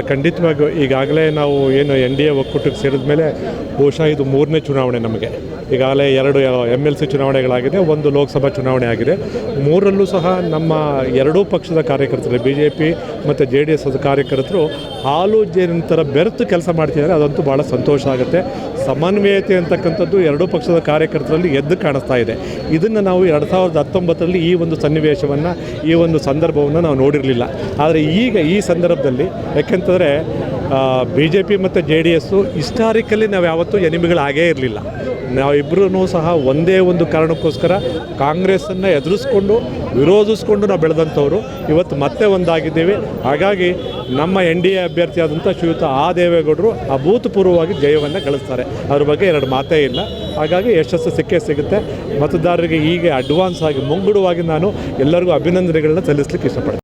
ಖಂಡಿತವಾಗಿಯೂ ಈಗಾಗಲೇ ನಾವು ಏನು NDA ಒಕ್ಕೂಟಕ್ಕೆ ಸೇರಿದ ಮೇಲೆ ಬಹುಶಃ ಇದು 3ನೇ ಚುನಾವಣೆ ನಮಗೆ. ಈಗಾಗಲೇ 2 MLC ಚುನಾವಣೆಗಳಾಗಿದೆ, 1 ಲೋಕಸಭಾ ಚುನಾವಣೆ ಆಗಿದೆ. 3ರಲ್ಲೂ ಸಹ ನಮ್ಮ ಎರಡೂ ಪಕ್ಷದ ಕಾರ್ಯಕರ್ತರು BJP ಮತ್ತು JDS ಕಾರ್ಯಕರ್ತರು ಹಾಲು ಜೇನಿನ ಥರ ಬೆರೆತು ಕೆಲಸ ಮಾಡ್ತಿದ್ದಾರೆ. ಅದಂತೂ ಭಾಳ ಸಂತೋಷ ಆಗುತ್ತೆ. ಸಮನ್ವಯತೆ ಅಂತಕ್ಕಂಥದ್ದು ಎರಡೂ ಪಕ್ಷದ ಕಾರ್ಯಕರ್ತರಲ್ಲಿ ಎದ್ದು ಕಾಣಿಸ್ತಾ ಇದೆ. ಇದನ್ನು ನಾವು 2019ರಲ್ಲಿ ಈ ಒಂದು ಸನ್ನಿವೇಶವನ್ನು, ಈ ಒಂದು ಸಂದರ್ಭವನ್ನು ನಾವು ನೋಡಿರಲಿಲ್ಲ. ಆದರೆ ಈಗ ಈ ಸಂದರ್ಭದಲ್ಲಿ ಯಾಕೆಂತಂದರೆ BJP ಮತ್ತು JDS ಹಿಸ್ಟಾರಿಕಲಿ ನಾವು ಯಾವತ್ತೂ ಎನಿಮಿಗಳಾಗೇ ಇರಲಿಲ್ಲ. ನಾವಿಬ್ಬರೂ ಸಹ ಒಂದೇ ಒಂದು ಕಾರಣಕ್ಕೋಸ್ಕರ ಕಾಂಗ್ರೆಸ್ಸನ್ನು ಎದುರಿಸ್ಕೊಂಡು ವಿರೋಧಿಸ್ಕೊಂಡು ನಾವು ಬೆಳೆದಂಥವ್ರು. ಇವತ್ತು ಮತ್ತೆ ಒಂದಾಗಿದ್ದೀವಿ. ಹಾಗಾಗಿ ನಮ್ಮ NDA ಅಭ್ಯರ್ಥಿಯಾದಂಥ ಶ್ರೀಯುತ ದೇವೇಗೌಡರು ಅಭೂತಪೂರ್ವವಾಗಿ ಜಯವನ್ನು ಗಳಿಸ್ತಾರೆ. ಅದ್ರ ಬಗ್ಗೆ 2 ಮಾತೇ ಇಲ್ಲ. ಹಾಗಾಗಿ ಯಶಸ್ಸು ಸಿಕ್ಕೇ ಸಿಗುತ್ತೆ. ಮತದಾರರಿಗೆ ಹೀಗೆ ಅಡ್ವಾನ್ಸ್ ಆಗಿ ಮುಂಗಡವಾಗಿ ನಾನು ಎಲ್ಲರಿಗೂ ಅಭಿನಂದನೆಗಳನ್ನ ಸಲ್ಲಿಸಲಿಕ್ಕೆ ಇಷ್ಟಪಡ್ತೀನಿ.